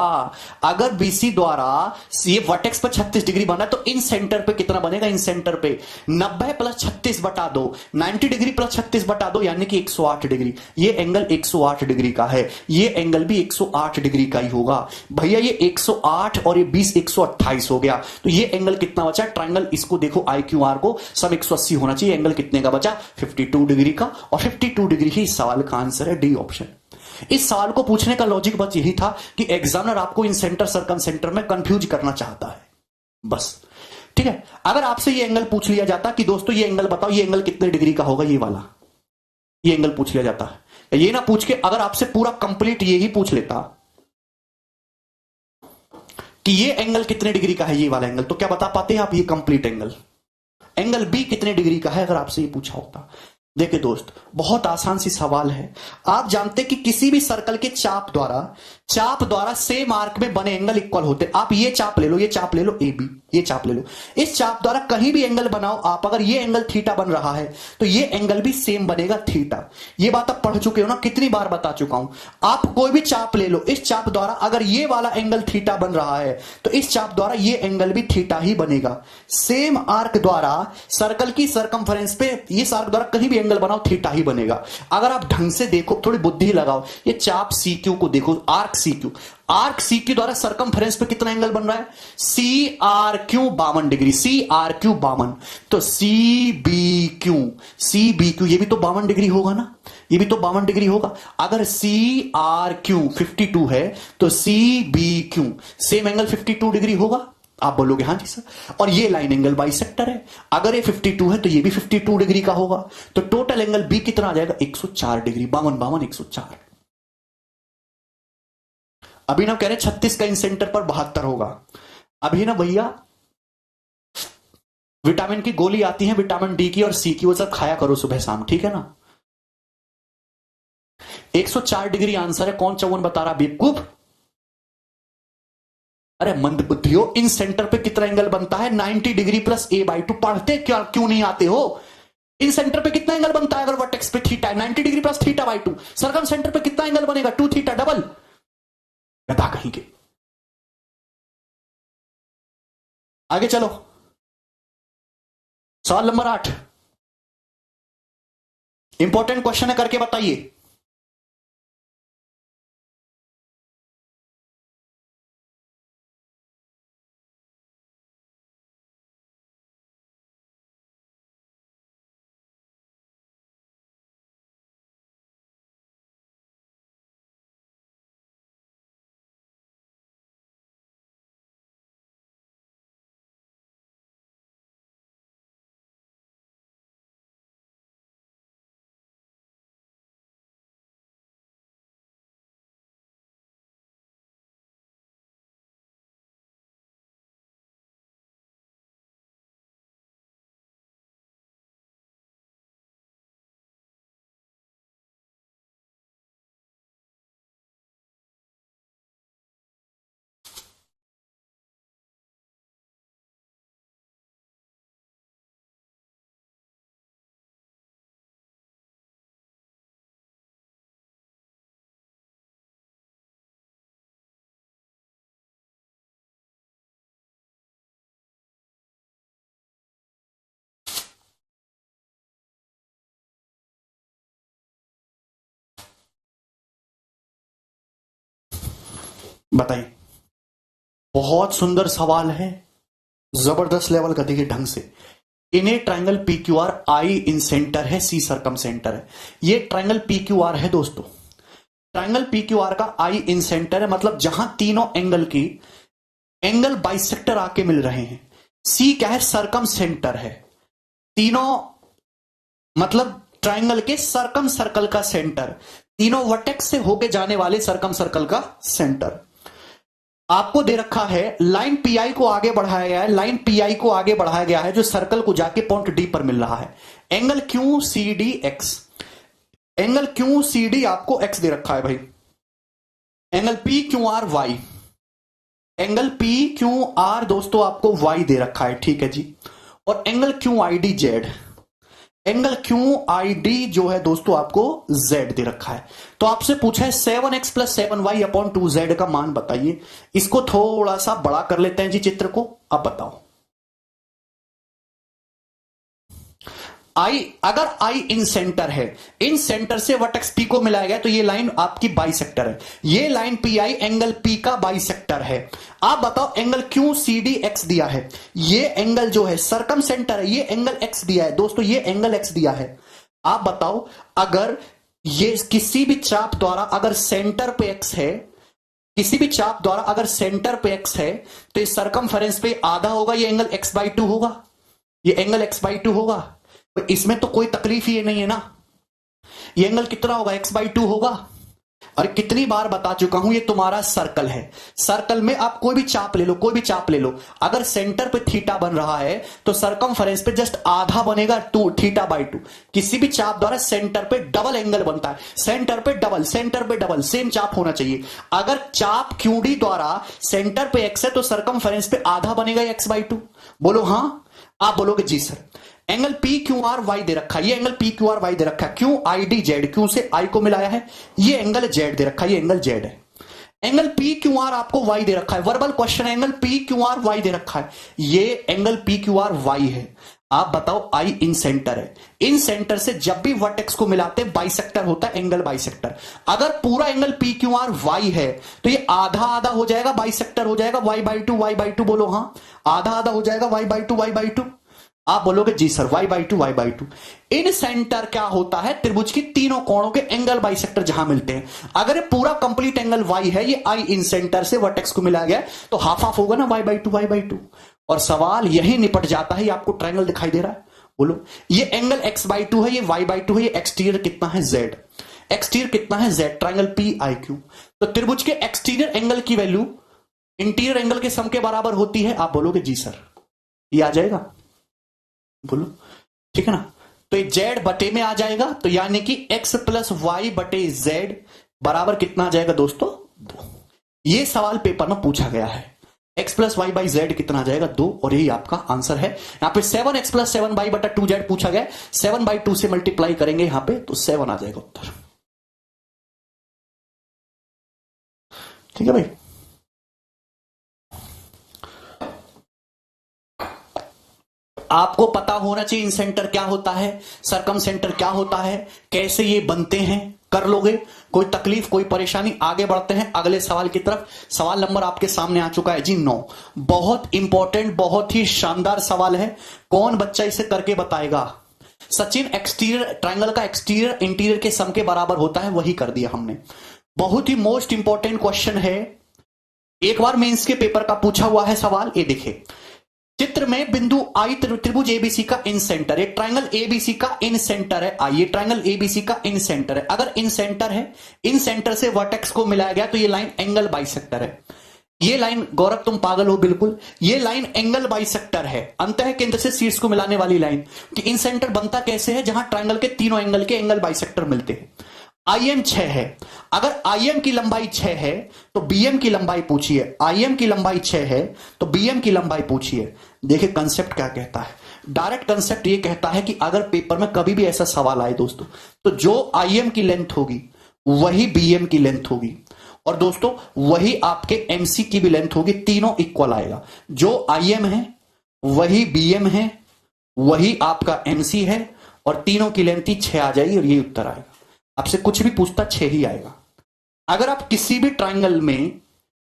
अगर बीसी द्वारा ये वर्टेक्स पर 36 डिग्री बना तो इन सेंटर पे कितना बनेगा, इन सेंटर पे 90 प्लस 36 बटा 2, 90 डिग्री प्लस 36 बटा 2 यानी कि 108 डिग्री। ये एंगल 108 डिग्री का है, ये एंगल भी 108 डिग्री का ही होगा भैया। ये 108 और ये 20 128 हो गया, तो ये एंगल कितना बचा ट्रायंगल, इसको देखो आई क्यू आर को, सब 180 होना चाहिए, एंगल कितने का बचा 52 डिग्री का, और 52 डिग्री ही सवाल का आंसर है डी ऑप्शन। इस सवाल को पूछने का लॉजिक बस यही था कि एग्जामिनर आपको इन सेंटर सरकम सेंटर में कंफ्यूज करना चाहता है, बस ठीक है। अगर आपसे ये एंगल पूछ लिया जाता कि दोस्तों ये एंगल बताओ, ये एंगल कितने डिग्री का होगा, ये वाला, ये एंगल पूछ लिया जाता है, ये ना पूछ के अगर आपसे पूरा कंप्लीट ये ही पूछ लेता कि ये एंगल कितने डिग्री का है, ये वाला एंगल, तो क्या बता पाते हैं आप ये कंप्लीट एंगल, एंगल बी कितने डिग्री का है अगर आपसे ये पूछा होता। देखिए दोस्त, बहुत आसान सी सवाल है। आप जानते कि किसी भी सर्कल के चाप द्वारा सेम आर्क में बने एंगल इक्वल होते। आप ये चाप ले लो, ये चाप ले लो ए बी, ये चाप ले लो, इस चाप द्वारा कहीं भी एंगल बनाओ आप, अगर ये एंगल थीटा बन रहा है तो ये एंगल भी सेम बनेगा थीटा। ये बात आप पढ़ चुके हो ना, कितनी बार बता चुका हूं। आप कोई भी चाप ले लो, इस चाप द्वारा अगर ये वाला एंगल थीटा बन रहा है तो इस चाप द्वारा ये एंगल भी थीटा ही बनेगा। सेम आर्क द्वारा सर्कल की सरकमफ्रेंस पे ये आर्क द्वारा कहीं भी एंगल बनाओ थीटा ही बनेगा। अगर आप ढंग से देखो, थोड़ी बुद्धि लगाओ, ये चाप सी क्यू को देखो, arc C Q, arc C Q द्वारा सरकमफ्रेंस पे कितना एंगल बन रहा है, C R Q 52 degree, C R Q 52, तो सी बी क्यू ये भी तो 52 डिग्री होगा ना, ये भी तो 52 डिग्री होगा। अगर सी आर क्यू 52 है तो C B Q same angle 52 degree होगा। आप बोलोगे हाँ जी सर, और ये लाइन एंगल बाइसेक्टर है, अगर ये 52 है तो ये भी 52 डिग्री का होगा, तो टोटल एंगल बी कितना आ जाएगा 104 डिग्री, 52 104। अभी ना कह रहे 36 का इन सेंटर पर 72 होगा। अभी ना भैया विटामिन की गोली आती है, विटामिन डी की और सी की, वो सब खाया करो सुबह शाम, ठीक है ना। 104 डिग्री आंसर है, कौन 54 बता रहा बेवकूफ। अरे मंद बुद्धियो, इन सेंटर पे कितना एंगल बनता है 90 डिग्री प्लस ए बाई 2, पढ़ते क्या क्यों नहीं आते हो। इन सेंटर पे कितना एंगल बनता है अगर वर्टेक्स पे थीटा है 90 degree plus theta by 2, circumcentre पे कितना एंगल बनेगा 2 थीटा डबल, गधा कहीं के। आगे चलो, सवाल नंबर 8 इंपॉर्टेंट क्वेश्चन है, करके बताइए। बताइए, बहुत सुंदर सवाल है, जबरदस्त लेवल का। देखिए ढंग से, in a triangle P Q R, I incentre है, सी सरकम सेंटर है। ये ट्रायंगल पी क्यू आर है दोस्तों। ट्रायंगल पी क्यू आर का आई इन सेंटर है, मतलब जहां तीनों एंगल की एंगल बाइसेक्टर आके मिल रहे हैं। सी क्या है? सरकम सेंटर है। तीनों मतलब ट्रायंगल के सरकम सर्कल का सेंटर, तीनों वर्टेक्स से होके जाने वाले सरकम सर्कल का सेंटर। आपको दे रखा है लाइन पीआई को आगे बढ़ाया गया है, लाइन पीआई को आगे बढ़ाया गया है जो सर्कल को जाके पॉइंट डी पर मिल रहा है। Angle Q C D X, angle Q C D आपको एक्स दे रखा है भाई। Angle P Q R Y, angle P Q R दोस्तों आपको वाई दे रखा है, ठीक है जी। और angle Q I D Z, angle Q I D जो है दोस्तों आपको z दे रखा है। तो आपसे पूछा है 7x plus 7y upon 2z का मान बताइए। इसको थोड़ा सा बड़ा कर लेते हैं जी चित्र को। अब बताओ, आई, अगर आई इन सेंटर है, इन सेंटर से वर्टेक्स पी को मिलाया गया तो ये लाइन आपकी बाइसेक्टर है। ये line P I angle P का बाइसेक्टर है। आप बताओ, angle Q C D X दिया है, ये एंगल जो है सरकम सेंटर है, ये एंगल एक्स दिया है दोस्तों, ये एंगल एक्स दिया है। आप बताओ, अगर ये किसी भी चाप द्वारा अगर सेंटर पे एक्स है, किसी भी चाप द्वारा अगर सेंटर पे एक्स है, तो इस सरकमफेरेंस पे आधा होगा, ये एंगल एक्स बाई टू होगा, ये एंगल एक्स बाई टू होगा। तो इसमें तो कोई तकलीफ ही नहीं है ना। ये एंगल कितना होगा? एक्स बाई टू होगा। और कितनी बार बता चुका हूं, ये तुम्हारा सर्कल है। सर्कल में आप कोई भी चाप ले लो, कोई भी चाप ले लो, अगर सेंटर पे थीटा बन रहा है तो सरकमफेरेंस पे जस्ट आधा बनेगा, टू थीटा बाई टू। किसी भी चाप द्वारा सेंटर पे डबल एंगल बनता है, सेंटर पे डबल, सेंटर पे डबल, सेम चाप होना चाहिए। अगर चाप क्यूडी द्वारा सेंटर पे एक्स है तो सरकमफेरेंस पे आधा बनेगा एक्स बाई टू। बोलो हां, आप बोलोगे जी sir. Angle P Q R Y दे रखा है, ये angle P Q R Y दे रखा है, Q I D Z, Q से आई को मिलाया है, ये एंगल जेड दे रखा है, ये एंगल जेड है। एंगल पी क्यू आर आपको वाई दे रखा है, वर्बल क्वेश्चन है, angle P Q R Y दे रखा है, ये angle P Q R Y है। आप बताओ, आई इन सेंटर है, इन सेंटर से जब भी वर्टेक्स को मिलाते हैं बाइसेक्टर होता है, एंगल बाइसेक्टर। अगर पूरा angle P Q R Y है तो ये आधा आधा हो जाएगा, बाइसेक्टर हो जाएगा, Y by two, Y by two. बोलो हाँ, आधा आधा हो जाएगा, Y by two, Y by two. आप बोलोगे जी sir, Y by two, Y by two. Incentre क्या होता है? त्रिभुज की तीनों कोणों के एंगल बाइसेक्टर जहां मिलते हैं। अगर ये पूरा कंप्लीट एंगल वाई है, ये आई इन सेंटर से वर्टेक्स को मिलाया गया, तो हाफ हाफ होगा ना, Y by two, Y by two. और सवाल यही निपट जाता है। आपको ट्रायंगल दिखाई दे रहा है, बोलो ये एंगल एक्स बाई टू है, ये वाई बाई टू है, ये एक्सटीरियर कितना है? जेड। एक्सटीरियर कितना है? Z. Triangle P I Q. तो त्रिभुज के एक्सटीरियर एंगल की वैल्यू इंटीरियर एंगल के सम के बराबर होती है। आप बोलोगे जी सर, ये आ जाएगा, बोलो ठीक है ना। तो ये जेड बटे में आ जाएगा, तो यानी कि एक्स प्लस वाई बटे जेड बराबर कितना आ जाएगा दोस्तों? 2। ये सवाल पेपर में पूछा गया है, X plus Y by Z कितना आ जाएगा? 2। और यही आपका आंसर है। यहां पे 7x प्लस 7 बाई बटा 2z पूछा गया, 7 बाई 2 से मल्टीप्लाई करेंगे यहां पे, तो 7 आ जाएगा उत्तर। ठीक है भाई। आपको पता होना चाहिए इन सेंटर क्या होता है, सरकम सेंटर क्या होता है, कैसे ये बनते हैं, कर लोगे। कोई तकलीफ, कोई परेशानी? आगे बढ़ते हैं अगले सवाल की तरफ। सवाल नंबर आपके सामने आ चुका है जी 9। बहुत इंपॉर्टेंट, बहुत ही शानदार सवाल है। कौन बच्चा इसे करके बताएगा? सचिन, एक्सटीरियर ट्रायंगल का एक्सटीरियर इंटीरियर के सम के बराबर होता है, वही कर दिया हमने। बहुत ही मोस्ट इंपॉर्टेंट क्वेश्चन है, एक बार मेंस के पेपर का पूछा हुआ है सवाल। ये देखिए, चित्र में बिंदु आई त्रिभुज एबीसी का इन सेंटर है, ट्रायंगल एबीसी का इन सेंटर है, आइए ट्रायंगल एबीसी का इन सेंटर है। अगर इन सेंटर है, इन सेंटर से वर्टेक्स को मिलाया गया तो ये लाइन एंगल बाइसेक्टर है। ये लाइन, गौरव तुम पागल हो बिल्कुल, ये लाइन एंगल बाइसेक्टर है, अंतः केंद्र से शीर्ष को मिलाने वाली लाइन। कि इन सेंटर बनता कैसे है? जहां ट्रायंगल के तीनों एंगल के एंगल बाइसेक्टर मिलते हैं। आईएम 6 है, अगर आईएम की लंबाई 6 है तो बीएम की लंबाई पूछिए। आईएम की लंबाई 6 है तो बीएम की लंबाई पूछिए। देखिए कंसेप्ट क्या कहता है, डायरेक्ट कंसेप्ट ये कहता है कि अगर पेपर में कभी भी ऐसा सवाल आए दोस्तों, तो जो आईएम की लेंथ होगी वही बीएम की लेंथ होगी, और दोस्तों वही आपके एमसी की भी लेंथ होगी, तीनों इक्वल आएगा। जो आईएम है वही बीएम है, वही आपका एमसी है, और तीनों की लेंथ ही 6 आ जाएगी, और ये उत्तर आएगा। आपसे कुछ भी पूछता 6 ही आएगा। अगर आप किसी भी ट्रायंगल में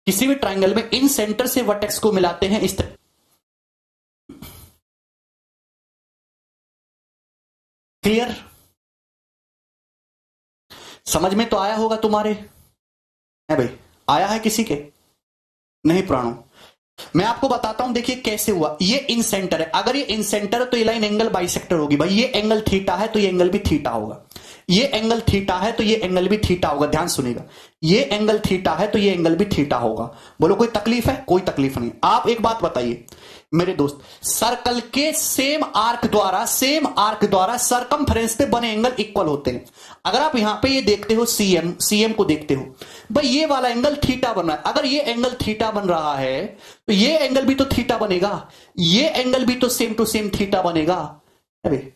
किसी भी ट्राइंगल में इन सेंटर से वर्टेक्स को मिलाते हैं इस तरह। क्लियर? समझ में तो आया होगा तुम्हारे, है भाई? आया है किसी के? नहीं प्राणो, मैं आपको बताता हूं, देखिए कैसे हुआ। ये इन सेंटर है, अगर ये इन सेंटर है तो ये लाइन एंगल बाइसेक्टर होगी भाई। ये एंगल थीटा है तो ये एंगल भी थीटा होगा। ये एंगल थीटा है तो ये एंगल भी थीटा होगा। ध्यान सुनिएगा, ये एंगल थीटा है तो ये एंगल भी थीटा होगा। बोलो कोई तकलीफ है? कोई तकलीफ नहीं। आप एक बात बताइए मेरे दोस्त, सर्कल के सेम आर्क द्वारा सरकमफ्रेंस पे बने एंगल इक्वल होते हैं। अगर आप यहां पे ये देखते हो सीएम को देखते हो भाई, ये वाला एंगल थीटा बन रहा है। अगर ये एंगल थीटा बन रहा है तो ये एंगल भी तो थीटा बनेगा, ये एंगल भी तो सेम टू सेम थीटा बनेगा। अरे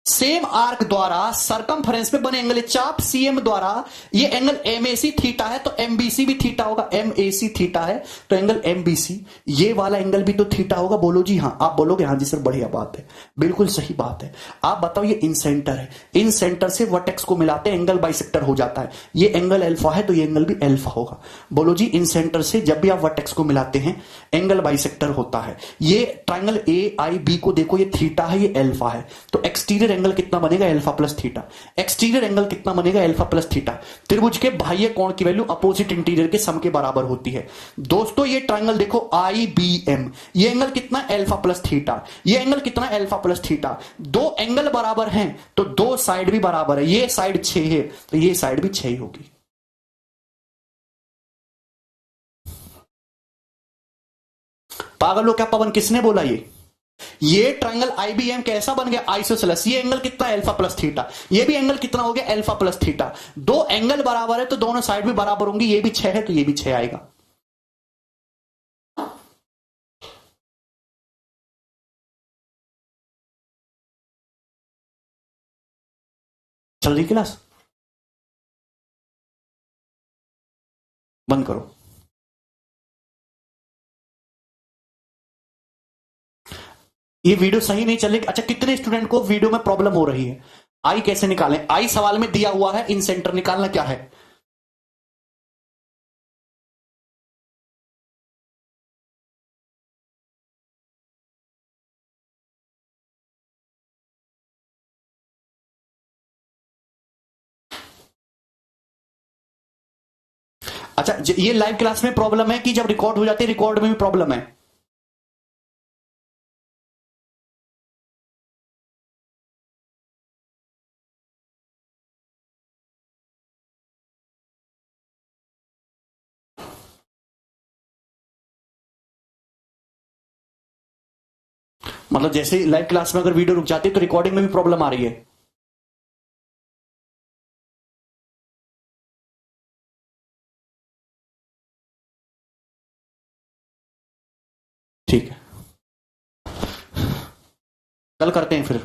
सेम आर्क द्वारा सरकमफ्रेंस पे बने एंगल चाप सीएम द्वारा ये एंगल एमएसी थीटा है तो एमबीसी भी थीटा होगा। एमएसी थीटा है तो एंगल एमबीसी, ये वाला एंगल भी तो थीटा होगा। बोलो जी हाँ। आप बोलोगे हाँ जी सर बढ़िया बात है, बिल्कुल सही बात है। आप बताओ, ये इन सेंटर है, इन सेंटर से वर्टेक्स को मिलाते हैं एंगल बाइसेक्टर हो जाता है। ये एंगल अल्फा है तो ये एंगल भी अल्फा होगा। बोलो जी, इन सेंटर से जब भी आप वर्टेक्स को मिलाते हैं एंगल बाइसेक्टर होता है। ये ट्राइंगल ए आई बी को देखो, ये थीटा है ये अल्फा है, तो एक्सटीरियर एंगल कितना बनेगा? Alpha plus theta. Exterior angle कितना बनेगा? Alpha plus theta. त्रिभुज के बाह्य कोण की वैल्यू अपोजिट इंटीरियर के सम के बराबर होती है। दोस्तों ये ट्राइंगल देखो आई बी एम, ये एंगल कितना? Alpha plus theta. ये एंगल कितना? Alpha plus theta. दो एंगल बराबर हैं तो दो साइड भी बराबर है। ये साइड 6 है तो ये साइड भी 6 ही होगी। पागल हो क्या पवन? किसने बोला ये ट्राइंगल आईबीएम कैसा बन गया? आइसोसेलेस। ये एंगल कितना? Alpha plus theta. ये भी एंगल कितना हो गया? Alpha plus theta. दो एंगल बराबर है तो दोनों साइड भी बराबर होंगी। ये भी 6 है तो ये भी 6 आएगा। चल रही क्लास? बंद करो। ये वीडियो सही नहीं चल रही। अच्छा, कितने स्टूडेंट को वीडियो में प्रॉब्लम हो रही है? आई कैसे निकालें? आई सवाल में दिया हुआ है, इन सेंटर निकालना क्या है? अच्छा, ये लाइव क्लास में प्रॉब्लम है कि जब रिकॉर्ड हो जाती है रिकॉर्ड में भी प्रॉब्लम है? मतलब जैसे लाइव क्लास में अगर वीडियो रुक जाती है तो रिकॉर्डिंग में भी प्रॉब्लम आ रही है? ठीक है, कल करते हैं फिर।